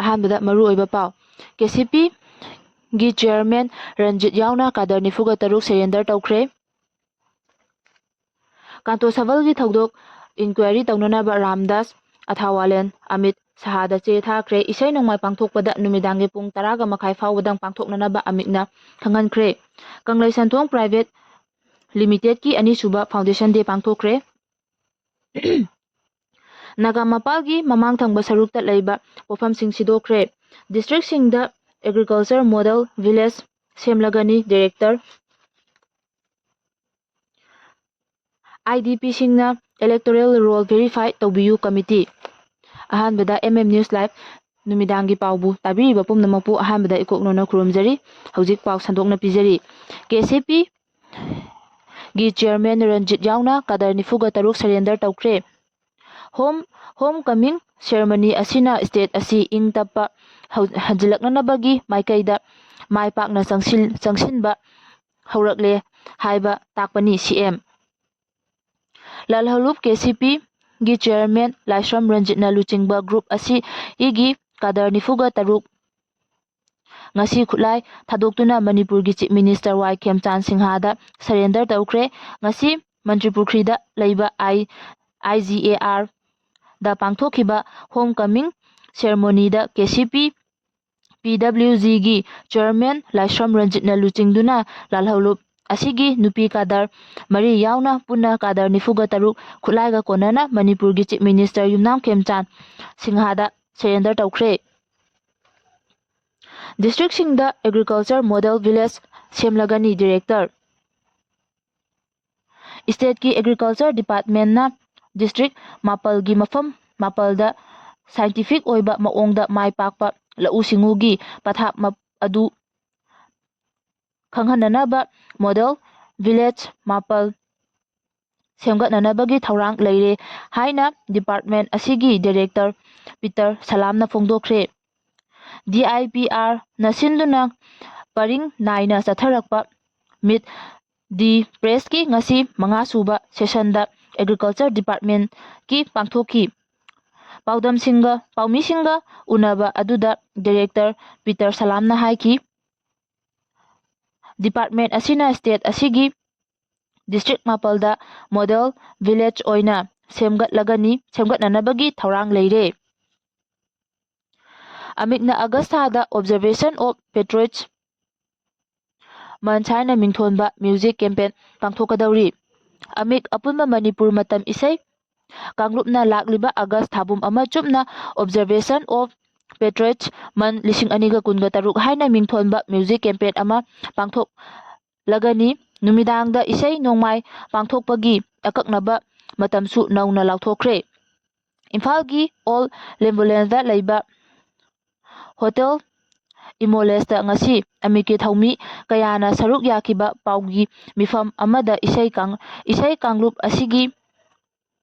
ꯑꯍꯥꯟꯕꯗ ꯃꯔꯨꯑꯣꯏꯕ ꯄꯥꯎ KCP ꯒꯤ ꯆꯦꯌꯔꯃꯦꯟ ꯔꯟꯖꯤꯠ ꯌꯥꯎꯅ ꯀꯥꯗꯔ 43 ꯁꯔꯦꯟꯗꯔ ꯇꯧꯈ꯭ꯔꯦ꯫ ꯀꯥꯟꯇꯣ ꯁꯕꯜꯒꯤ ꯊꯧꯗꯣꯛ ꯏꯟꯀ꯭ꯋꯥꯏꯔꯤ ꯇꯧꯅꯅꯕ ꯔꯥꯝꯗꯥꯁ ꯑꯊꯥꯋꯥꯂꯦꯟ ꯑꯃꯤꯠ ꯁꯍꯥꯗ ꯆꯦ ꯊꯥꯈ꯭ꯔꯦ꯫ ꯏꯁꯩ ꯅꯣꯡꯃꯥꯏ ꯄꯥꯡꯊꯣꯛꯄꯗ ꯅꯨꯃꯤꯗꯥꯡꯒꯤ ꯄꯨꯡ 10:30 ꯐꯥꯎꯕꯗꯪ ꯄꯥꯡꯊꯣꯛꯅꯅꯕ ꯑꯃꯤꯠꯅ ꯈꯪꯍꯟꯈ꯭ꯔꯦ꯫ ꯀꯪꯂꯩꯁꯟꯊꯣꯡ ꯄ꯭ꯔꯥꯏꯚꯦꯠ ꯂꯤꯃꯤꯇꯦꯗꯀꯤ ꯑꯅꯤꯁꯨꯕ ꯐꯥꯎꯟꯗꯦꯁꯟ ꯗꯦ ꯄꯥꯡꯊꯣꯛꯈ꯭ꯔꯦ꯫ ꯅꯥꯒꯥ ꯃꯄꯥꯜꯒꯤ ꯃꯃꯥꯡ ꯊꯪꯕ ꯁꯔꯨꯛꯇ ꯂꯩꯕ ꯄꯣꯠꯐꯝꯁꯤꯡ ꯁꯤꯗꯣꯛꯈ꯭ꯔꯦ꯫ ꯗꯤꯁꯇ꯭ꯔꯤꯛꯁꯤꯡꯗ ꯑꯦꯒ꯭ꯔꯤꯀꯜꯆꯔ ꯃꯣꯗꯦꯜ ꯚꯤꯂꯦꯖ ꯁꯦꯝꯂꯒꯅꯤ ꯗꯤꯔꯦꯛꯇꯔ IDPꯁꯤꯡꯅ ꯏꯂꯦꯛꯇꯣꯔꯦꯜ ꯔꯣꯜ ꯚꯦꯔꯤꯐꯥꯏ ꯇꯧꯕꯤꯌꯨ ꯀꯃꯤꯇꯤ꯫ ꯑꯍꯥꯟꯕꯗ ꯅ꯭ꯌꯨꯁ ꯂꯥꯏꯚ ꯅꯨꯃꯤꯗꯥꯡꯒꯤ ꯄꯥꯎꯕꯨ ꯇꯥꯕꯤꯔꯤꯕ ꯄꯨꯝꯅꯃꯛꯄꯨ ꯑꯍꯥꯟꯕꯗ ꯏꯀꯣꯛꯅꯣꯅ ꯈꯨꯔꯨꯝꯖꯔꯤ꯫ ꯍꯧꯖꯤꯛ ꯄꯥꯎ ꯁꯟꯗꯣꯛꯅ ꯄꯤꯖꯔꯤ꯫ KCP ꯒꯤ ꯆꯦꯌꯔꯃꯦꯟ ꯔꯟꯖꯤꯠ ꯌꯥꯎꯅ ꯀꯥꯗꯔ 43 ꯁꯔꯦꯟꯗꯔ ꯇꯧꯈ꯭ꯔꯦ꯫ ꯍꯣꯝ ꯀꯃꯤꯡ ꯁꯦꯔꯃꯅꯤ ꯑꯁꯤꯅ ꯁ꯭ꯇꯦꯠ ꯑꯁꯤ ꯏꯪ ꯇꯞꯄ ꯍꯟꯖꯤꯜꯂꯛꯅꯕꯒꯤ ꯃꯥꯏꯀꯩꯗ ꯃꯥꯏ ꯄꯥꯛꯅ ꯆꯪꯁꯤꯟꯕ ꯍꯧꯔꯛꯂꯦ ꯍꯥꯏꯕ ꯇꯥꯛꯄꯅꯤ꯫ CM ꯂꯜꯍꯧꯂꯨꯞ KCP ꯒꯤ ꯆꯦꯌꯔꯃꯦꯟ ꯂꯥꯏꯁ꯭ꯔꯝ ꯔꯟꯖꯤꯠꯅ ꯂꯨꯆꯤꯡꯕ ꯒ꯭ꯔꯨꯞ ꯑꯁꯤꯒꯤ ꯀꯥꯗꯔ 43 ꯉꯁꯤ ꯈꯨꯠꯂꯥꯏ ꯊꯥꯗꯣꯛꯇꯨꯅ ꯃꯅꯤꯄꯨꯔꯒꯤ ꯆꯤꯞ ꯃꯤꯅꯤꯁꯇꯔ ꯋꯥꯏ ꯈꯦꯝꯆꯥꯟ ꯁꯤꯡꯍꯗ ꯁꯔꯦꯟꯗꯔ ꯇꯧꯈ꯭ꯔꯦ꯫ ꯉꯁꯤ ꯃꯟꯇ꯭ꯔꯤꯄꯨꯈ꯭ꯔꯤꯗ ꯂꯩꯕ IGAR ꯗ ꯄꯥꯡꯊꯣꯛꯈꯤꯕ ꯍꯣꯝ ꯀꯃꯤꯡ ꯁꯦꯔꯃꯣꯅꯤꯗ KCP PWG ꯒꯤ ꯆꯦꯌꯔꯃꯦꯟ ꯂꯥꯏꯁ꯭ꯔꯝ ꯔꯟꯖꯤꯠꯅ ꯂꯨꯆꯤꯡꯗꯨꯅ ꯂꯜꯍꯧꯂꯨꯞ ꯑꯁꯤꯒꯤ ꯅꯨꯄꯤ ꯀꯥꯗꯔ 4 ꯌꯥꯎꯅ ꯄꯨꯟꯅ ꯀꯥꯗꯔ 43 ꯈꯨꯠꯂꯥꯏꯒ ꯀꯣꯟꯅꯅ ꯃꯅꯤꯄꯨꯔꯒꯤ ꯆꯤꯞ ꯃꯤꯅꯤꯁꯇꯔ ꯌꯨꯝꯅꯥꯝ ꯈꯦꯝꯆꯥꯟ ꯁꯤꯡꯍꯗ ꯁꯔꯦꯟꯗꯔ ꯇꯧꯈ꯭ꯔꯦ꯫ ꯗꯤꯁꯇ꯭ꯔꯤꯛꯁꯤꯡꯗ ꯑꯦꯒ꯭ꯔꯤꯀꯜꯆꯔ ꯃꯣꯗꯦꯜ ꯚꯤꯂꯦꯖ ꯁꯦꯝꯂꯒꯅꯤ ꯗꯤꯔꯦꯛꯇꯔ ꯁ꯭ꯇꯦꯠꯀꯤ ꯑꯦꯒ꯭ꯔꯤꯀꯜꯆꯔ ꯗꯤꯄꯥꯔꯠꯃꯦꯟꯠꯅ ꯗꯤꯁꯇ꯭ꯔꯤꯛ 12ꯒꯤ ꯃꯐꯝ 7ꯗ ꯁꯥꯏꯟꯇꯤꯐꯤꯛ ꯑꯣꯏꯕ ꯃꯑꯣꯡꯗ ꯃꯥꯏ ꯄꯥꯛꯄ ꯂꯧꯎ ꯁꯤꯡꯎꯒꯤ ꯄꯊꯥꯞ ꯑꯗꯨ ꯈꯪꯍꯟꯅꯅꯕ ꯃꯣꯗꯦꯜ ꯚꯤꯂꯦꯖ 12 ꯁꯦꯝꯒꯠꯅꯅꯕꯒꯤ ꯊꯧꯔꯥꯡ ꯂꯩꯔꯦ ꯍꯥꯏꯅ ꯗꯤꯄꯥꯔꯠꯃꯦꯟꯠ ꯑꯁꯤꯒꯤ ꯗꯤꯔꯦꯛꯇꯔ ꯄꯤꯇꯔ ꯁꯂꯥꯝꯅ ꯐꯣꯡꯗꯣꯛꯈ꯭ꯔꯦ꯫ DIPR ꯅ ꯁꯤꯟꯗꯨꯅ ꯄꯔꯤꯡ ꯅꯥꯏꯅ ꯆꯠꯊꯔꯛꯄ ꯃꯤꯠ ꯗꯤ ꯄ꯭ꯔꯦꯁꯀꯤ ꯉꯁꯤ 5ꯁꯨꯕ ꯁꯦꯁꯟꯗ ꯑꯦꯒ꯭ꯔꯤꯀꯜꯆꯔ ꯗꯤꯄꯥꯔꯠꯃꯦꯟꯠꯀꯤ ꯄꯥꯡꯊꯣꯛꯈꯤ꯫ ꯄꯥꯎꯃꯤꯁꯤꯡꯒ ꯎꯅꯕ ꯑꯗꯨꯗ ꯗꯤꯔꯦꯛꯇꯔ ꯄꯤꯇꯔ ꯁꯂꯥꯝꯅ ꯍꯥꯏꯈꯤ ꯗꯤꯄꯥꯔꯠꯃꯦꯟꯠ ꯑꯁꯤꯅ ꯁ꯭ꯇꯦꯠ ꯑꯁꯤꯒꯤ ꯗꯤꯁꯇ꯭ꯔꯤꯛ 12ꯗ ꯃꯣꯗꯦꯜ ꯚꯤꯂꯦꯖ ꯑꯣꯏꯅ ꯁꯦꯝꯒꯠꯅꯅꯕꯒꯤ ꯊꯧꯔꯥꯡ ꯂꯩꯔꯦ꯫ ꯑꯃꯤꯠꯅ ꯑꯒꯁꯠ ꯊꯥꯗ ꯑꯣꯕꯖꯔꯕꯦꯁꯟ ꯑꯣꯐ ꯄꯦꯇ꯭ꯔꯣꯏꯠꯁ ꯃꯟꯊ ꯍꯥꯏꯅ ꯃꯤꯡꯊꯣꯟꯕ ꯃ꯭ꯌꯨꯖꯤꯛ ꯀꯦꯝꯄꯦꯟ ꯄꯥꯡꯊꯣꯛꯀꯗꯧꯔꯤ꯫ ꯑꯃꯤꯠ ꯑꯄꯨꯟꯕ ꯃꯅꯤꯄꯨꯔ ꯃꯇꯝ ꯏꯁꯩ ꯀꯥꯡꯂꯨꯞꯅ ꯂꯥꯛꯂꯤꯕ ꯑꯒꯁꯠ ꯊꯥꯕꯨꯝ ꯑꯃ ꯆꯨꯞꯅ ꯑꯣꯕꯖꯔꯕꯦꯁꯟ ꯑꯣꯐ ꯄꯦꯇ꯭ꯔꯣꯏꯠꯁ ꯃꯟꯊ 2023 ꯍꯥꯏꯅ ꯃꯤꯡꯊꯣꯟꯕ ꯃ꯭ꯌꯨꯖꯤꯛ ꯀꯦꯝꯄꯦꯟ ꯑꯃ ꯄꯥꯡꯊꯣꯛꯂꯒꯅꯤ꯫ ꯅꯨꯃꯤꯗꯥꯡꯗ ꯏꯁꯩ ꯅꯣꯡꯃꯥꯏ ꯄꯥꯡꯊꯣꯛꯄꯒꯤ ꯑꯀꯛꯅꯕ ꯃꯇꯝꯁꯨ ꯅꯧꯅ ꯂꯥꯎꯊꯣꯛꯈ꯭ꯔꯦ꯫ ꯏꯝꯐꯥꯜꯒꯤ ꯑꯣꯜ ꯂꯦꯝꯕꯨꯂꯦꯟꯁꯇ ꯂꯩꯕ ꯍꯣꯇꯦꯜ ꯏꯃꯣꯂꯦꯁꯇ ꯉꯁꯤ ꯑꯃꯤꯠꯀꯤ ꯊꯧꯃꯤ ꯀꯌꯥꯅ ꯁꯔꯨꯛ ꯌꯥꯈꯤꯕ ꯄꯥꯎꯒꯤ ꯃꯤꯐꯝ ꯑꯃꯗ ꯏꯁꯩ ꯀꯥꯡꯂꯨꯞ ꯑꯁꯤꯒꯤ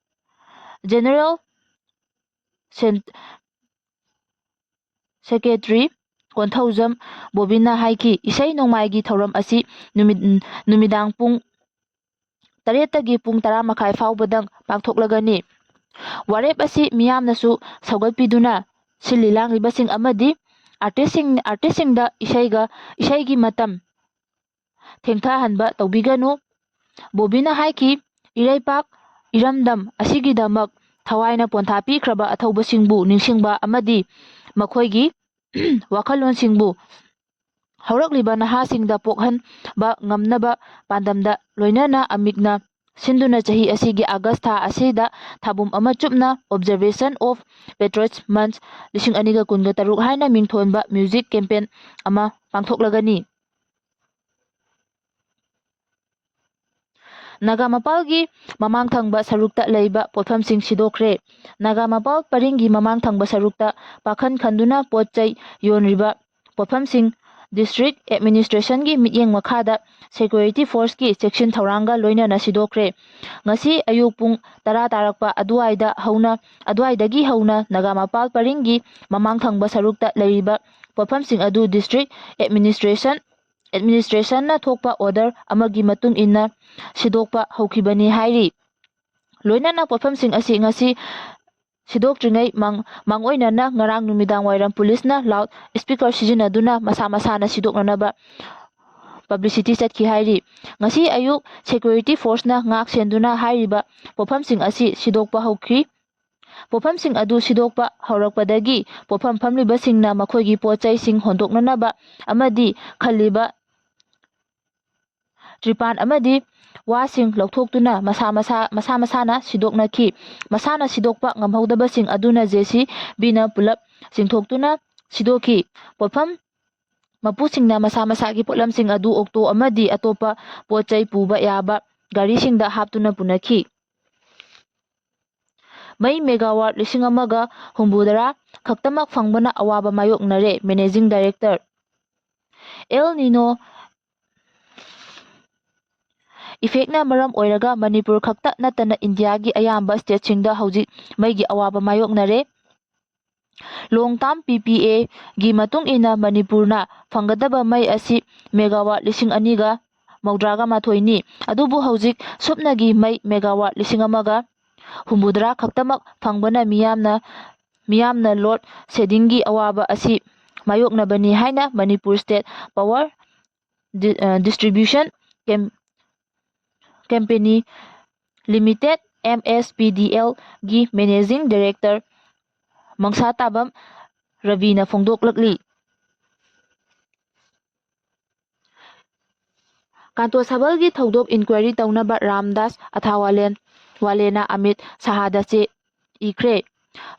ꯖꯦꯅꯔꯦꯜ ꯁꯦꯀ꯭ꯔꯦꯇꯔꯤ ꯀꯣꯟꯊꯧꯖꯝ ꯕꯣꯕꯤꯟꯅ ꯍꯥꯏꯈꯤ ꯏꯁꯩ ꯅꯣꯡꯃꯥꯏꯒꯤ ꯊꯧꯔꯝ ꯑꯁꯤ ꯅꯨꯃꯤꯗꯥꯡ ꯄꯨꯡ 8ꯇꯒꯤ ꯄꯨꯡ 10:30 ꯐꯥꯎꯕꯗꯪ ꯄꯥꯡꯊꯣꯛꯂꯒꯅꯤ꯫ ꯋꯥꯔꯦꯞ ꯑꯁꯤ ꯃꯤꯌꯥꯝꯅꯁꯨ ꯁꯧꯒꯠꯄꯤꯗꯨꯅ ꯁꯤꯜꯂꯤ ꯂꯥꯡꯂꯤꯕꯁꯤꯡ ꯑꯃꯗꯤ ꯑꯥꯔꯇꯤꯁꯁꯤꯡꯗ ꯏꯁꯩꯒꯤ ꯃꯇꯝ ꯊꯦꯡꯊꯍꯟꯕ ꯇꯧꯕꯤꯒꯅꯨ꯫ ꯕꯣꯕꯤꯅ ꯍꯥꯏꯈꯤ ꯏꯔꯩꯄꯥꯛ ꯏꯔꯝꯗꯝ ꯑꯁꯤꯒꯤꯗꯃꯛ ꯊꯋꯥꯏꯅ ꯄꯣꯟꯊꯥ ꯄꯤꯈ꯭ꯔꯕ ꯑꯊꯧꯕꯁꯤꯡꯕꯨ ꯅꯤꯡꯁꯤꯡꯕ ꯑꯃꯗꯤ ꯃꯈꯣꯏꯒꯤ ꯋꯥꯈꯜꯂꯣꯟꯁꯤꯡꯕꯨ ꯍꯧꯔꯛꯂꯤꯕ ꯅꯍꯥꯁꯤꯡꯗ ꯄꯣꯛꯍꯟꯕ ꯉꯝꯅꯕ ꯄꯥꯟꯗꯝꯗ ꯂꯣꯏꯅꯅ ꯑꯃꯤꯠꯅ ꯁꯤꯟꯗꯨꯅ ꯆꯍꯤ ꯑꯁꯤꯒꯤ ꯑꯒꯁꯠ ꯊꯥ ꯑꯁꯤꯗ ꯊꯥꯕꯨꯝ ꯑꯃ ꯆꯨꯞꯅ ꯑꯣꯕꯖꯔꯕꯦꯁꯟ ꯑꯣꯐ ꯄꯦꯇ꯭ꯔꯣꯏꯠꯁ ꯃꯟꯊ 2023 ꯍꯥꯏꯅ ꯃꯤꯡꯊꯣꯟꯕ ꯃ꯭ꯌꯨꯖꯤꯛ ꯀꯦꯝꯄꯦꯟ ꯑꯃ ꯄꯥꯡꯊꯣꯛꯂꯒꯅꯤ꯫ ꯅꯥꯒꯥ ꯃꯄꯥꯜꯒꯤ ꯃꯃꯥꯡ ꯊꯪꯕ ꯁꯔꯨꯛꯇ ꯂꯩꯕ ꯄꯣꯠꯐꯝꯁꯤꯡ ꯁꯤꯗꯣꯛꯈ꯭ꯔꯦ꯫ ꯅꯥꯒꯥ ꯃꯄꯥꯜ ꯄꯔꯤꯡꯒꯤ ꯃꯃꯥꯡ ꯊꯪꯕ ꯁꯔꯨꯛꯇ ꯄꯥꯈꯟ ꯈꯟꯗꯨꯅ ꯄꯣꯠ ꯆꯩ ꯌꯣꯟꯔꯤꯕ ꯄꯣꯠꯐꯝꯁꯤꯡ ꯗꯤꯁꯇ꯭ꯔꯤꯛ ꯑꯦꯗꯃꯤꯅꯤꯁꯇ꯭ꯔꯦꯁꯟꯒꯤ ꯃꯤꯠꯌꯦꯡ ꯃꯈꯥꯗ ꯁꯦꯀ꯭ꯌꯨꯔꯤꯇꯤ ꯐꯣꯔꯁꯀꯤ ꯆꯦꯛꯁꯤꯟ ꯊꯧꯔꯥꯡꯒ ꯂꯣꯏꯅꯅ ꯁꯤꯗꯣꯛꯈ꯭ꯔꯦ꯫ ꯉꯁꯤ ꯑꯌꯨꯛ ꯄꯨꯡ 10 ꯇꯥꯔꯛꯄ ꯑꯗꯨꯋꯥꯏꯗꯒꯤ ꯍꯧꯅ ꯅꯥꯒꯥ ꯃꯄꯥꯜ ꯄꯔꯤꯡꯒꯤ ꯃꯃꯥꯡ ꯊꯪꯕ ꯁꯔꯨꯛꯇ ꯂꯩꯔꯤꯕ ꯄꯣꯠꯐꯝꯁꯤꯡ ꯑꯗꯨ ꯗꯤꯁꯇ꯭ꯔꯤꯛ ꯑꯦꯗꯃꯤꯅꯤꯁꯇ꯭ꯔꯦꯁꯟꯅ ꯊꯣꯛꯄ ꯑꯣꯔꯗꯔ ꯑꯃꯒꯤ ꯃꯇꯨꯡ ꯏꯟꯅ ꯁꯤꯗꯣꯛꯄ ꯍꯧꯈꯤꯕꯅꯤ ꯍꯥꯏꯔꯤ꯫ ꯂꯣꯏꯅꯅ ꯄꯣꯠꯐꯝꯁꯤꯡ ꯑꯁꯤ ꯉꯁꯤ ꯁꯤꯗꯣꯛꯇ꯭ꯔꯤꯉꯩ ꯃꯥꯡꯑꯣꯏꯅꯅ ꯉꯔꯥꯡ ꯅꯨꯃꯤꯗꯥꯡꯋꯥꯏꯔꯝ ꯄꯨꯂꯤꯁꯅ ꯂꯥꯎꯗ ꯁ꯭ꯄꯤꯀꯔ ꯁꯤꯖꯤꯟꯅꯗꯨꯅ ꯃꯁꯥ ꯃꯁꯥꯅ ꯁꯤꯗꯣꯛꯅꯅꯕ ꯄꯕ꯭ꯂꯤꯁꯤꯇꯤ ꯆꯠꯈꯤ ꯍꯥꯏꯔꯤ꯫ ꯉꯁꯤ ꯑꯌꯨꯛ ꯁꯦꯀ꯭ꯌꯨꯔꯤꯇꯤ ꯐꯣꯔꯁꯅ ꯉꯥꯛ ꯁꯦꯟꯗꯨꯅ ꯍꯥꯏꯔꯤꯕ ꯄꯣꯠꯐꯝꯁꯤꯡ ꯑꯁꯤ ꯁꯤꯗꯣꯛꯄ ꯍꯧꯈꯤ꯫ ꯄꯣꯠꯐꯝꯁꯤꯡ ꯑꯗꯨ ꯁꯤꯗꯣꯛꯄ ꯍꯧꯔꯛꯄꯗꯒꯤ ꯄꯣꯠꯐꯝ ꯐꯝꯂꯤꯕꯁꯤꯡꯅ ꯃꯈꯣꯏꯒꯤ ꯄꯣꯠ-ꯆꯩꯁꯤꯡ ꯍꯣꯟꯗꯣꯛꯅꯅꯕ ꯑꯃꯗꯤ ꯈꯜꯂꯤꯕ ꯇ꯭ꯔꯤꯄꯥꯟ ꯑꯃꯗꯤ ꯋꯥꯁꯤꯡ ꯂꯧꯊꯣꯛꯇꯨꯅ ꯃꯁꯥ ꯃꯁꯥꯅ ꯁꯤꯗꯣꯛꯅꯈꯤ꯫ ꯃꯁꯥꯅ ꯁꯤꯗꯣꯛꯄ ꯉꯝꯍꯧꯗꯕꯁꯤꯡ ꯑꯗꯨꯅ ꯖꯦ.ꯁꯤ.ꯕꯤꯅ ꯄꯨꯂꯞ ꯆꯤꯡꯊꯣꯛꯇꯨꯅ ꯁꯤꯗꯣꯛꯈꯤ꯫ ꯄꯣꯠꯐꯝ ꯃꯄꯨꯁꯤꯡꯅ ꯃꯁꯥ ꯃꯁꯥꯒꯤ ꯄꯣꯠꯂꯝꯁꯤꯡ ꯑꯗꯨ ꯑꯣꯛꯇꯣ ꯑꯃꯗꯤ ꯑꯇꯣꯞꯄ ꯄꯣꯠ-ꯆꯩ ꯄꯨꯕ ꯌꯥꯕ ꯒꯥꯔꯤꯁꯤꯡꯗ ꯍꯥꯞꯇꯨꯅ ꯄꯨꯅꯈꯤ꯫ ꯃꯩ ꯃꯦꯒꯥꯋꯥꯠ 1,000ꯒ 80 ꯈꯛꯇꯃꯛ ꯐꯪꯕꯅ ꯑꯋꯥꯕ ꯃꯥꯌꯣꯛꯅꯔꯦ꯫ ꯃꯦꯅꯦꯖꯤꯡ ꯗꯥꯏꯔꯦꯛꯇꯔ, ꯑꯦꯜ ꯅꯤꯅꯣ ꯏꯐꯦꯛꯅ ꯃꯔꯝ ꯑꯣꯏꯔꯒ ꯃꯅꯤꯄꯨꯔ ꯈꯛꯇ ꯅꯠꯇꯅ ꯏꯟꯗꯤꯌꯥꯒꯤ ꯑꯌꯥꯝꯕ ꯁ꯭ꯇꯦꯠꯁꯤꯡꯗ ꯍꯧꯖꯤꯛ ꯃꯩꯒꯤ ꯑꯋꯥꯕ ꯃꯥꯌꯣꯛꯅꯔꯦ꯫ ꯂꯣꯡ ꯇꯥꯝ ꯄꯤ.ꯄꯤ.ꯑꯦ. ꯒꯤ ꯃꯇꯨꯡ ꯏꯟꯅ ꯃꯅꯤꯄꯨꯔꯅ ꯐꯪꯒꯗꯕ ꯃꯩ ꯑꯁꯤ ꯃꯦꯒꯥꯋꯥꯠ 2,291ꯅꯤ꯫ ꯑꯗꯨꯕꯨ ꯍꯧꯖꯤꯛ ꯁꯨꯞꯅꯒꯤ ꯃꯩ ꯃꯦꯒꯥꯋꯥꯠ 1,050 ꯈꯛꯇꯃꯛ ꯐꯪꯕꯅ ꯃꯤꯌꯥꯝꯅ ꯂꯣꯗ ꯁꯦꯗꯤꯡꯒꯤ ꯑꯋꯥꯕ ꯑꯁꯤ ꯃꯥꯌꯣꯛꯅꯕꯅꯤ ꯍꯥꯏꯅ Manipur state power distribution company limited (MSPDL) ꯒꯤ ꯃꯦꯅꯦꯖꯤꯡ ꯗꯥꯏꯔꯦꯛꯇꯔ ꯃꯪꯁꯥꯇꯥꯕꯝ ꯔꯕꯤꯅ ꯐꯣꯡꯗꯣꯛꯂꯤ꯫ ꯀꯥꯟꯇꯣ-ꯁꯥꯕꯜꯒꯤ ꯊꯧꯗꯣꯛ ꯏꯟꯀ꯭ꯋꯥꯏꯔꯤ ꯇꯧꯅꯕ ꯔꯥꯝꯗꯥꯁ ꯑꯊꯥꯋꯥꯂꯦꯅ ꯑꯃꯤꯠ ꯁꯥꯍꯗ ꯆꯦ ꯏꯈ꯭ꯔꯦ꯫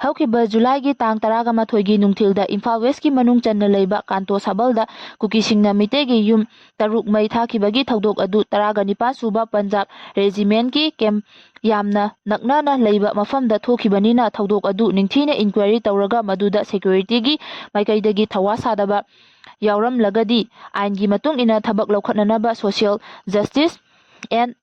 ꯍꯧꯈꯤꯕ ꯖꯨꯂꯥꯏꯒꯤ ꯇꯥꯡ 11ꯒꯤ ꯅꯨꯡꯊꯤꯜꯗ ꯏꯝꯐꯥꯜ ꯋꯦꯁꯀꯤ ꯃꯅꯨꯡ ꯆꯟꯅ ꯂꯩꯕ ꯀꯥꯟꯇꯣ-ꯁꯥꯕꯜꯗ ꯀꯨꯀꯤꯁꯤꯡꯅ ꯃꯤꯇꯩꯒꯤ ꯌꯨꯝ 6 ꯃꯩ ꯊꯥꯈꯤꯕꯒꯤ ꯊꯧꯗꯣꯛ ꯑꯗꯨ 19ꯁꯨꯕ ꯄꯟꯖꯥꯕ ꯔꯦꯖꯤꯃꯦꯟꯠꯀꯤ ꯀꯦꯝꯞ ꯌꯥꯝꯅ ꯅꯛꯅꯅ ꯂꯩꯕ ꯃꯐꯝꯗ ꯊꯣꯛꯈꯤꯕꯅꯤꯅ ꯊꯧꯗꯣꯛ ꯑꯗꯨ ꯅꯤꯡꯊꯤꯅ ꯏꯟꯀ꯭ꯋꯥꯏꯔꯤ ꯇꯧꯔꯒ ꯃꯗꯨꯗ ꯁꯦꯀ꯭ꯌꯨꯔꯤꯇꯤꯒꯤ ꯃꯥꯏꯀꯩꯗꯒꯤ ꯊꯧꯋꯥ ꯁꯥꯗꯕ ꯌꯥꯎꯔꯝꯂꯒꯗꯤ ꯑꯥꯏꯟꯒꯤ ꯃꯇꯨꯡ ꯏꯟꯅ ꯊꯕꯛ ꯂꯧꯈꯠꯅꯅꯕ social justice and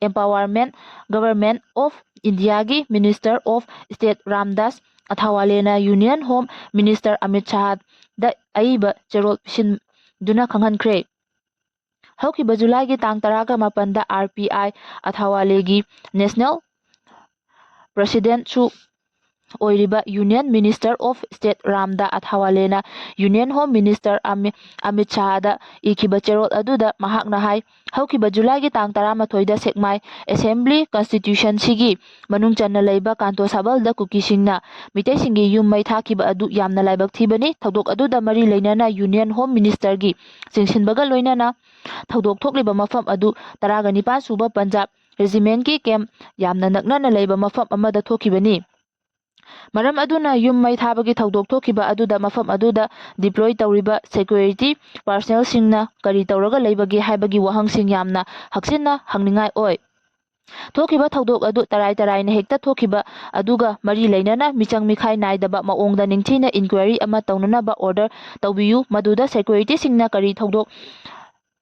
empowerment government of ꯏꯟꯗꯤꯌꯥꯒꯤ ꯃꯤꯅꯤꯁꯇꯔ ꯑꯣꯐ ꯁ꯭ꯇꯦꯠ ꯔꯥꯝꯗꯥꯁ ꯑꯊꯥꯋꯥꯂꯦꯅ ꯌꯨꯅꯤꯌꯟ ꯍꯣꯝ ꯃꯤꯅꯤꯁꯇꯔ ꯑꯃꯤꯠ ꯁꯥꯍꯗ ꯑꯏꯕ ꯆꯦꯔꯣꯜ ꯄꯤꯁꯤꯟꯗꯨꯅ ꯈꯪꯍꯟꯈ꯭ꯔꯦ꯫ ꯍꯧꯈꯤꯕ ꯖꯨꯂꯥꯏꯒꯤ ꯇꯥꯡ 18ꯗ ꯑꯥꯔ.ꯄꯤ.ꯑꯥꯏ. ꯑꯊꯥꯋꯥꯂꯦꯒꯤ ꯅꯦꯁꯅꯦꯜ ꯄ꯭ꯔꯁꯤꯗꯦꯟꯠꯁꯨ ꯑꯣꯏꯔꯤꯕ union minister of state Ramdas ꯑꯊꯥꯋꯥꯂꯦꯅ ꯌꯨꯅꯤꯌꯟ ꯍꯣꯝ ꯃꯤꯅꯤꯁꯇꯔ ꯑꯃꯤꯠ ꯁꯥꯍꯗ ꯏꯈꯤꯕ ꯆꯦꯔꯣꯜ ꯑꯗꯨꯗ ꯃꯍꯥꯛꯅ ꯍꯥꯏ ꯍꯧꯈꯤꯕ ꯖꯨꯂꯥꯏꯒꯤ ꯇꯥꯡ 11ꯗ ꯁꯦꯛꯃꯥꯏ ꯑꯦꯁꯦꯝꯕ꯭ꯂꯤ ꯀꯟꯁꯇꯤꯇ꯭ꯌꯨꯁꯟꯁꯤꯒꯤ ꯃꯅꯨꯡ ꯆꯟꯅ ꯂꯩꯕ ꯀꯥꯟꯇꯣ-ꯁꯥꯕꯜꯗ ꯀꯨꯀꯤꯁꯤꯡꯅ ꯃꯤꯇꯩꯁꯤꯡꯒꯤ ꯌꯨꯝ ꯃꯩ ꯊꯥꯈꯤꯕ ꯑꯗꯨ ꯌꯥꯝꯅ ꯂꯥꯏꯕꯛ ꯊꯤꯕꯅꯤ꯫ ꯊꯧꯗꯣꯛ ꯑꯗꯨꯗ ꯃꯔꯤ ꯂꯩꯅꯅ ꯌꯨꯅꯤꯌꯟ ꯍꯣꯝ ꯃꯤꯅꯤꯁꯇꯔꯒꯤ ꯆꯦꯡꯁꯤꯟꯕꯒ ꯂꯣꯏꯅꯅ ꯊꯧꯗꯣꯛ ꯊꯣꯛꯂꯤꯕ ꯃꯐꯝ ꯑꯗꯨ 19ꯁꯨꯕ ꯄꯟꯖꯥꯕ ꯔꯦꯖꯤꯃꯦꯟꯠꯀꯤ ꯀꯦꯝꯞ ꯌꯥꯝꯅ ꯅꯛꯅꯅ ꯂꯩꯕ ꯃꯐꯝ ꯑꯃꯗ ꯊꯣꯛꯈꯤꯕꯅꯤ꯫ ꯃꯔꯝ ꯑꯗꯨꯅ ꯌꯨꯝ ꯃꯩ ꯊꯥꯕꯒꯤ ꯊꯧꯗꯣꯛ ꯊꯣꯛꯈꯤꯕ ꯑꯗꯨꯗ ꯃꯐꯝ ꯑꯗꯨꯗ ꯗꯤꯄ꯭ꯂꯣꯏ ꯇꯧꯔꯤꯕ ꯁꯦꯀ꯭ꯌꯨꯔꯤꯇꯤ ꯄꯥꯔꯁꯣꯅꯦꯜꯁꯤꯡꯅ ꯀꯔꯤ ꯇꯧꯔꯒ ꯂꯩꯕꯒꯦ ꯍꯥꯏꯕꯒꯤ ꯋꯥꯍꯪꯁꯤꯡ ꯌꯥꯝꯅ ꯍꯛꯆꯤꯟꯅ ꯍꯪꯅꯤꯡꯉꯥꯏ ꯑꯣꯏ꯫ ꯊꯣꯛꯈꯤꯕ ꯊꯧꯗꯣꯛ ꯑꯗꯨ ꯇꯔꯥꯏꯅ ꯍꯦꯛꯇ ꯊꯣꯛꯈꯤꯕ ꯑꯗꯨꯒ ꯃꯔꯤ ꯂꯩꯅꯅ ꯃꯤꯆꯪ-ꯃꯤꯈꯥꯏ ꯅꯥꯏꯗꯕ ꯃꯑꯣꯡꯗ ꯅꯤꯡꯊꯤꯅ ꯏꯟꯀ꯭ꯋꯥꯏꯔꯤ ꯑꯃ ꯇꯧꯅꯅꯕ ꯑꯣꯔꯗꯔ ꯇꯧꯕꯤꯌꯨ꯫ ꯃꯗꯨꯗ ꯁꯦꯀ꯭ꯌꯨꯔꯤꯇꯤꯁꯤꯡꯅ ꯀꯔꯤ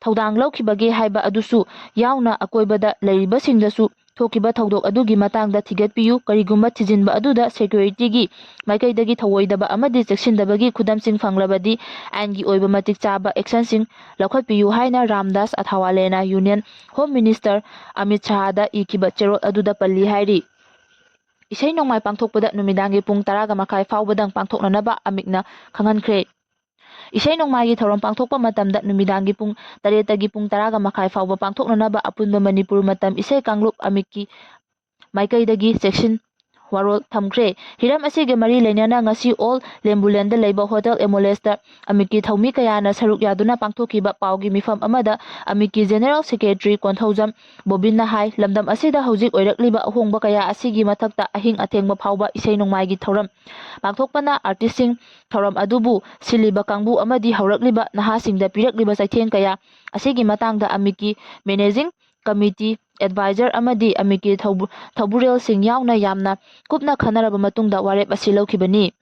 ꯊꯧꯗꯥꯡ ꯂꯧꯈꯤꯕꯒꯦ ꯍꯥꯏꯕ ꯑꯗꯨꯁꯨ ꯌꯥꯎꯅ ꯑꯀꯣꯏꯕꯗ ꯂꯩꯔꯤꯕꯁꯤꯡꯗꯁꯨ ꯊꯣꯛꯈꯤꯕ ꯊꯧꯗꯣꯛ ꯑꯗꯨꯒꯤ ꯃꯇꯥꯡꯗ ꯊꯤꯒꯠꯄꯤꯌꯨ꯫ ꯀꯔꯤꯒꯨꯝꯕ ꯊꯤꯖꯤꯟꯕ ꯑꯗꯨꯗ ꯁꯦꯀ꯭ꯌꯨꯔꯤꯇꯤꯒꯤ ꯃꯥꯏꯀꯩꯗꯒꯤ ꯊꯧꯑꯣꯏꯗꯕ ꯑꯃꯗꯤ ꯆꯦꯛꯁꯤꯟꯗꯕꯒꯤ ꯈꯨꯗꯝꯁꯤꯡ ꯐꯪꯂꯕꯗꯤ ꯑꯥꯏꯟꯒꯤ ꯑꯣꯏꯕ ꯃꯇꯤꯛ ꯆꯥꯕ ꯑꯦꯛꯁꯟꯁꯤꯡ ꯂꯧꯈꯠꯄꯤꯌꯨ ꯍꯥꯏꯅ ꯔꯥꯝꯗꯥꯁ ꯑꯊꯥꯋꯥꯂꯦꯅ ꯌꯨꯅꯤꯌꯟ ꯍꯣꯝ ꯃꯤꯅꯤꯁꯇꯔ ꯑꯃꯤꯠ ꯁꯥꯍꯗ ꯏꯈꯤꯕ ꯆꯦꯔꯣꯜ ꯑꯗꯨꯗ ꯄꯜꯂꯤ ꯍꯥꯏꯔꯤ꯫ ꯏꯁꯩ-ꯅꯣꯡꯃꯥꯏ ꯄꯥꯡꯊꯣꯛꯄꯗ ꯅꯨꯃꯤꯗꯥꯡꯒꯤ ꯄꯨꯡ 10:30 ꯐꯥꯎꯕꯗꯪ ꯄꯥꯡꯊꯣꯛꯅꯅꯕ ꯑꯃꯤꯠꯅ ꯈꯪꯍꯟꯈ꯭ꯔꯦ꯫ ꯏꯁꯩ-ꯅꯣꯡꯃꯥꯏꯒꯤ ꯊꯧꯔꯝ ꯄꯥꯡꯊꯣꯛꯄ ꯃꯇꯝꯗ ꯅꯨꯃꯤꯗꯥꯡꯒꯤ ꯄꯨꯡ 8ꯇꯒꯤ ꯄꯨꯡ 10:30 ꯐꯥꯎꯕ ꯄꯥꯡꯊꯣꯛꯅꯅꯕ ꯑꯄꯨꯟꯕ ꯃꯅꯤꯄꯨꯔ ꯃꯇꯝ ꯏꯁꯩ ꯀꯥꯡꯂꯨꯞ ꯑꯃꯤꯠꯀꯤ ꯃꯥꯏꯀꯩꯗꯒꯤ ꯆꯦꯛꯁꯤꯟ ꯋꯥꯔꯣꯜ ꯊꯝꯈ꯭ꯔꯦ꯫ ꯍꯤꯔꯝ ꯑꯁꯤꯒ ꯃꯔꯤ ꯂꯩꯅꯅ ꯉꯁꯤ ꯑꯣꯜ ꯂꯦꯝꯕꯨꯂꯦꯟꯗ ꯂꯩꯕ ꯍꯣꯇꯦꯜ ꯑꯦꯃꯣꯂꯦꯁꯇ ꯑꯃꯤꯠꯀꯤ ꯊꯧꯃꯤ ꯀꯌꯥꯅ ꯁꯔꯨꯛ ꯌꯥꯗꯨꯅ ꯄꯥꯡꯊꯣꯛꯈꯤꯕ ꯄꯥꯎꯒꯤ ꯃꯤꯐꯝ ꯑꯃꯗ ꯑꯃꯤꯠꯀꯤ ꯖꯦꯅꯔꯦꯜ ꯁꯦꯀ꯭ꯔꯦꯇꯔꯤ ꯀꯣꯟꯊꯧꯖꯝ ꯕꯣꯕꯤꯟꯅ ꯍꯥꯏ ꯂꯝꯗꯝ ꯑꯁꯤꯗ ꯍꯧꯖꯤꯛ ꯑꯣꯏꯔꯛꯂꯤꯕ ꯑꯍꯣꯡꯕ ꯀꯌꯥ ꯑꯁꯤꯒꯤ ꯃꯊꯛꯇ ꯑꯍꯤꯡ ꯑꯊꯦꯡꯕ ꯐꯥꯎꯕ ꯏꯁꯩ-ꯅꯣꯡꯃꯥꯏꯒꯤ ꯊꯧꯔꯝ ꯄꯥꯡꯊꯣꯛꯄꯅ ꯑꯥꯔꯇꯤꯁꯁꯤꯡ, ꯊꯧꯔꯝ ꯑꯗꯨꯕꯨ ꯁꯤꯜꯂꯤꯕ ꯀꯥꯡꯕꯨ ꯑꯃꯗꯤ ꯍꯧꯔꯛꯂꯤꯕ ꯅꯍꯥꯁꯤꯡꯗ ꯄꯤꯔꯛꯂꯤꯕ ꯆꯩꯊꯦꯡ ꯀꯌꯥ ꯑꯁꯤꯒꯤ ꯃꯇꯥꯡꯗ ꯑꯃꯤꯠꯀꯤ ꯃꯦꯅꯦꯖꯤꯡ ꯀꯝꯃꯤꯇꯤ, ꯑꯦꯗꯚꯥꯏꯖꯔ ꯑꯃꯗꯤ ꯑꯃꯤꯠꯀꯤ ꯊꯧꯕꯨꯔꯦꯜꯁꯤꯡ ꯌꯥꯎꯅ ꯌꯥꯝꯅ ꯀꯨꯞꯅ ꯈꯟꯅꯔꯕ ꯃꯇꯨꯡꯗ ꯋꯥꯔꯦꯞ ꯑꯁꯤ ꯂꯧꯈꯤꯕꯅꯤ꯫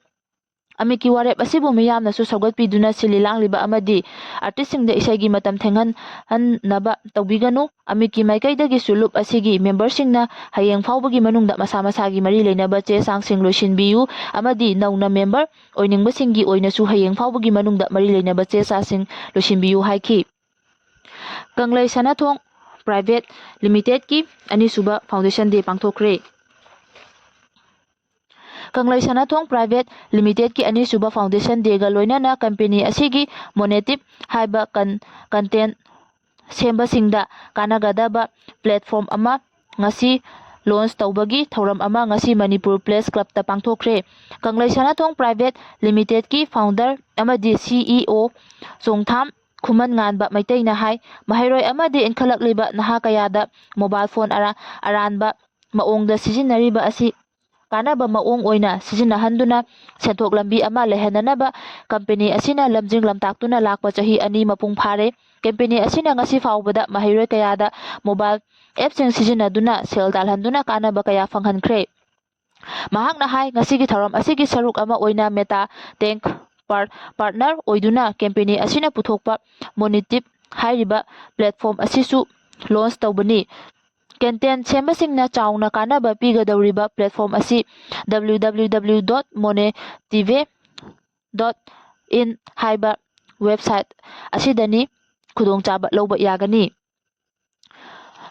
ꯑꯃꯤꯠꯀꯤ ꯋꯥꯔꯦꯞ ꯑꯁꯤꯕꯨ ꯃꯤꯌꯥꯝꯅꯁꯨ ꯁꯧꯒꯠꯄꯤꯗꯨꯅ ꯁꯤꯜꯂꯤ-ꯂꯥꯡꯂꯤꯕ ꯑꯃꯗꯤ ꯑꯥꯔꯇꯤꯁꯁꯤꯡꯗ ꯏꯁꯩꯒꯤ ꯃꯇꯝ ꯊꯦꯡꯍꯟꯅꯕ ꯇꯧꯕꯤꯒꯅꯨ꯫ ꯑꯃꯤꯠꯀꯤ ꯃꯥꯏꯀꯩꯗꯒꯤꯁꯨ ꯂꯨꯞ ꯑꯁꯤꯒꯤ ꯃꯦꯝꯕꯔꯁꯤꯡꯅ ꯍꯌꯦꯡ ꯐꯥꯎꯕꯒꯤ ꯃꯅꯨꯡꯗ ꯃꯁꯥ ꯃꯁꯥꯒꯤ ꯃꯔꯤ ꯂꯩꯅꯕ ꯆꯦ-ꯆꯥꯡꯁꯤꯡ ꯂꯣꯏꯁꯤꯟꯕꯤꯌꯨ ꯑꯃꯗꯤ ꯅꯧꯅ ꯃꯦꯝꯕꯔ ꯑꯣꯏꯅꯤꯡꯕꯁꯤꯡꯒꯤ ꯑꯣꯏꯅꯁꯨ ꯍꯌꯦꯡ ꯐꯥꯎꯕꯒꯤ ꯃꯅꯨꯡꯗ ꯃꯔꯤ ꯂꯩꯅꯕ ꯆꯦ-ꯆꯥꯡꯁꯤꯡ ꯂꯣꯏꯁꯤꯟꯕꯤꯌꯨ ꯍꯥꯏꯈꯤ꯫ ꯀꯪꯂꯩ ꯁꯅꯥꯊꯣꯡ private ꯂꯤꯃꯤꯇꯦꯗꯀꯤ 2ꯁꯨꯕ foundation day ꯄꯥꯡꯊꯣꯛꯈ꯭ꯔꯦ꯫ Kanglai Sanathong Private Limited ki anisuba Foundation Day ga loinana company asigi Monetive haiba content sembasingda kanagadaba platform ama ngasi launch tawbagi thoram ama ngasi Manipur Place Club ta pangthokre. Kanglai Sanathong Private Limited ki founder amadi CEO Songtham Khuman Nganba Maitei na hai mahairoi amadi inkhalakliba naha kayada mobile phone aranba maongda sijinariba asi kanaba maong oina sijinahanduna senthok lambi ama lehenanaba company asina lamjing lamtaktuna lakpa chahi ani mapung phare. Company asina ngasi faubada mahairoi kayada mobile app sing sijinaduna sel dalhanduna kanaba kaya fanghankre. Mahakna hai ngasigi tharam asigi saruk ama oina Meta Tank partner oiduna company asina puthokpa Monetive hairiba platform asisu launch tawbani. Content sembasingna chauna kanaba pigadawriba platform asi www.monetive.in haiba website asidani khudongchaba lawba yagani.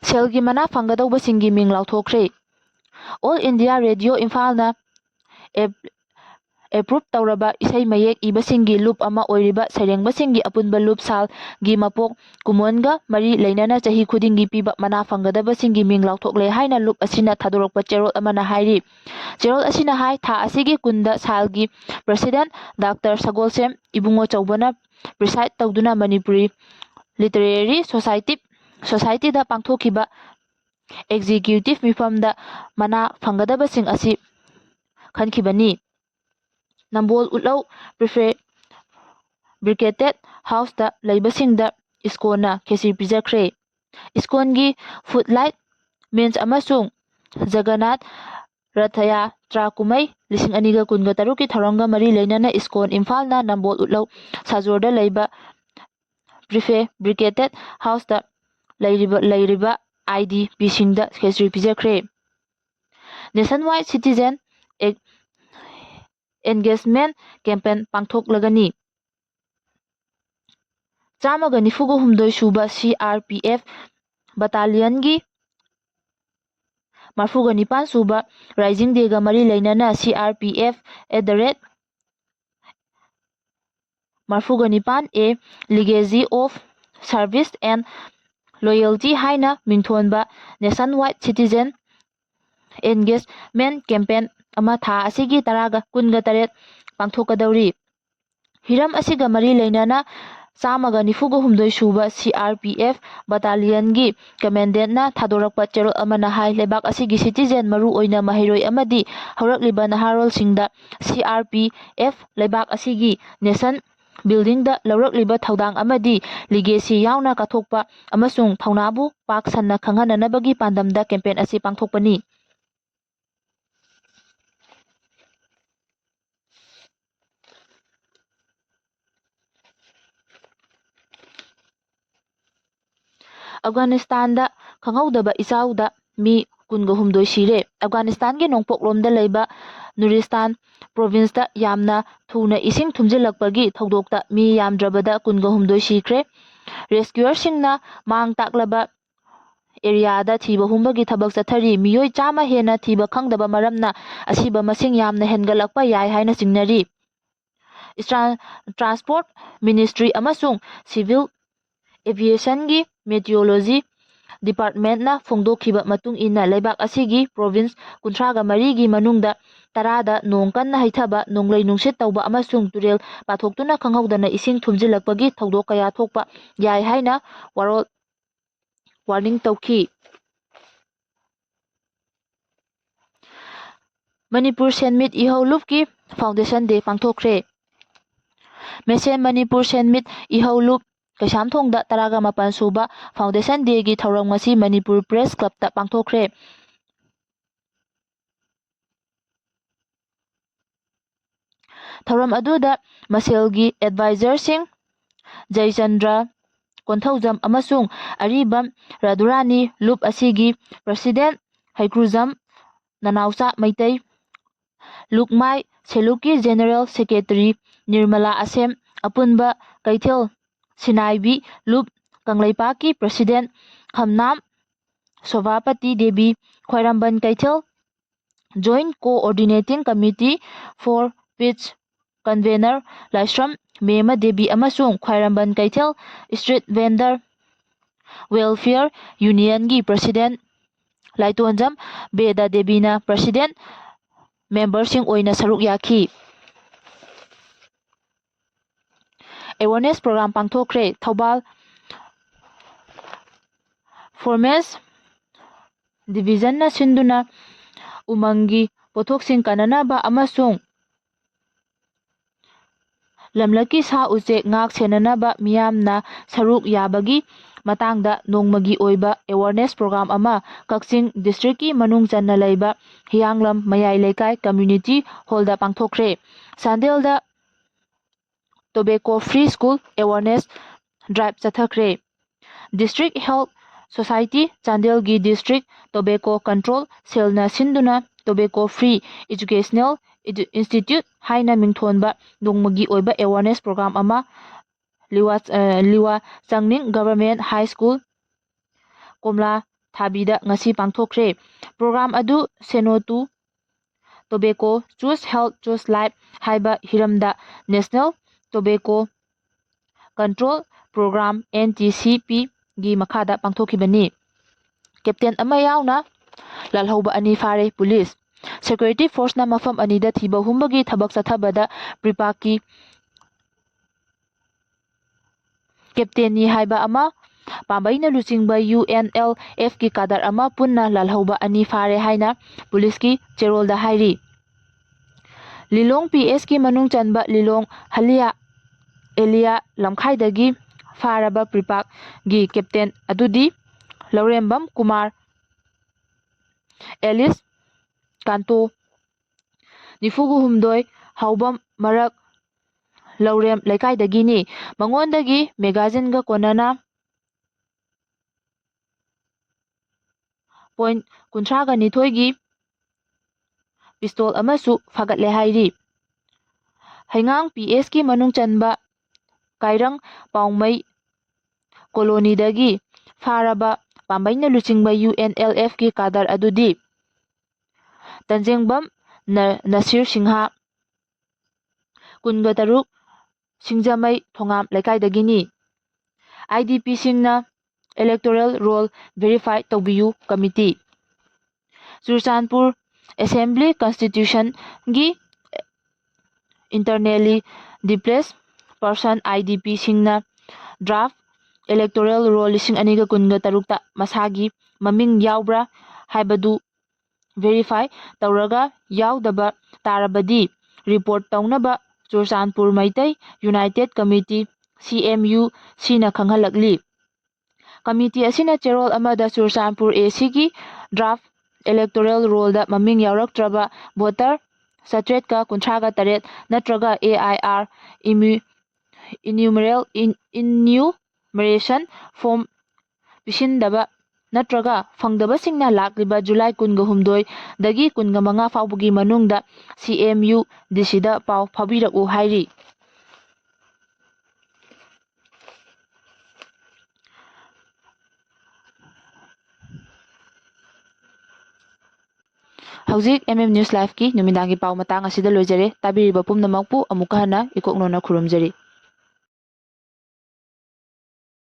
Selgi mana fangadawbasingi ming lauthokre. All India Radio Imphal approve tawraba isai mayek ibasingi loop ama oiriba sairengbasingi apunba loop sal gi mapok kumonga mari leinana chahi khudingi piba mana fangadabasinggi ming lauthokle haina loop asina thadorokpa cherol amana hairi. Cherol asina hai tha asigi kunda salgi President Dr. Sagolsem Ibungo Chaubana preside tawduna Manipuri Literary Society da pangthokiba executive mifamda mana fangadabasing asi khankibani. Nambol Utlau Briquetted House da laibasingda iskona khesi pijakre. Iskongi footlight means amasung Jagannath Rathaya Trakumai 2023 ki tharanga mari leinana iskon Imphal na Nambol Utlau Sajorda laiba Briquetted House da lairiba ID bisingda khesi pijakre. Nationwide Citizen Engagement Campaign pangthoklagani. 194 suba CRPF Battalion gi 49 suba Rising Day ga mari leinana CRPF @49A Legacy of Service and Loyalty haina mingthonba Nationwide Citizen Engagement Campaign ama tha asigi taraga kunga taret pangthokadawri. Hiram asiga mari leinana 194 suba CRPF Battalion gi Commandant na thadorakpa cherol amana hai lebak asigi citizen maru oina mahairoi amadi haurakliba naharol singda CRPF lebak asigi nation building da laurakliba thaudang amadi legacy yauna kathokpa amasung thaunabu pak sanna khanghananabagi pandamda campaign asi pangthokpani. Afghanistan da khanghaudaba isauda mi 18 sire. Afghanistan gi nongpoklomda leiba Nuristan province da yamna thuna ising thumjilakpagi thodokta mi yamdrabada 18 sikre. Rescuer singna mang taklaba area da thiba humbagi thabak chathari miyoi 100 hena thiba khangdaba maramna asiba masing yamna hengalakpa yai haina singnari. Transport Ministry amasung Civil Aviation gi Meteorology Department na phongdokhiba matung inna leibak asigi province 34 gi manungda 10 da nong kanna haithaba nonglei nungsit tawba amasung turel pathoktuna khanghaudana ising thumjilakpagi thodok kaya thokpa yai haina warning tawki. Manipur Senmit Ihaulup ki Foundation Day pangthokre. Mesen Manipur Senmit Ihaulup Kaisamthongda 18 suba Foundation Day gi thauram ngasi Manipur Press Club ta pangthokre. Thauram aduda maselgi advisor sing Jaichandra Konthaujam amasung Aribam Radurani Loop asigi President Haikruzam Nanausa Maitei Lukmai Seluki General Secretary Nirmala Asem apunba Kaithel Sinaibi Loop Kangleipaki President Khamnam Sovapati Devi Khwairamban Kaithel Joint Coordinating Committee for Peace Convener Laisram Mema Devi amasung Khwairambal Kaithel Street Vendor Welfare Union gi President Laitonjam Beda Debina President membersing oina saruk yaki. Awareness program pangthokre Thoubal Formes Division na sinduna umangi pothoksin kananaba amasung lamlaki sa ujek ngak senanaba miyamna saruk yabagi matangda nongmagi oiba awareness program ama Kakching districtki manung channa leiba Hiyanglam Mayai Lekai community hallda pangthokre. Sandelda Tobacco Free School awareness drive chathakre. District Health Society Chandelgi District Tobacco Control Selna Sinduna Tobacco Free Educational Institute haina mingthonba nongmagi oiba awareness program ama Liwa Changning Government High School Komla Thabida ngasi pangthokre. Program adu Senotu Tobacco Choose Health Choose Life haiba hiramda National Tobacco Control Program NTCP gi makhada pangthokibani. Captain ama yauna lalhauba ani fare police security force na mafam anida thiba humbagi thabak chathabada pripaki captain ni haiba ama pambaina luchingba UNLF ki kadar ama punna lalhauba ani fare haina police ki cherolda hairi. Lilong PS ki manung chanba Lilong Halia Elia lamkhaidagi faraba pripak gi captain adudi Laurembam Kumar Alice Kanto Nifugu humdoi haubam marak Laurem Lekaidagini mangondagi magazine ga konana point kuntraga nithoigi pistol amasu fagatle hairi. Haingang PS ki manung chanba Kairang Paumai Colony dagi faraba pambaina luchingba UNLF ki kadar adudi Tanjengbam Nasir Singha Kunga Taruk Singjamai Thongam Lekaidagini. IDP singna electoral roll verify taubiyu committee. Churchandpur Assembly Constitution gi internally displaced person IDP singna draft electoral roll 2023 masagi maming yaubra haibadu verify tauraga yaudaba tarabadi report taunaba Churchandpur Maitai United Committee CMU sina khanghalakli. Committee asina cherol amada Churchandpur AC ki draft electoral roll da maming yauraktraba voter satret ka kuntraga taret natraga AIR enumeration form pisindaba natraga fangdaba singna lakliba July 18 dagi 15 faubagi manungda CMU disida pau phabiraku hairi. Hauzik MM News Live ki numidangi pau matang asida lojare tabiriba pumnamakpu amuka hana ikoknona khurumjari.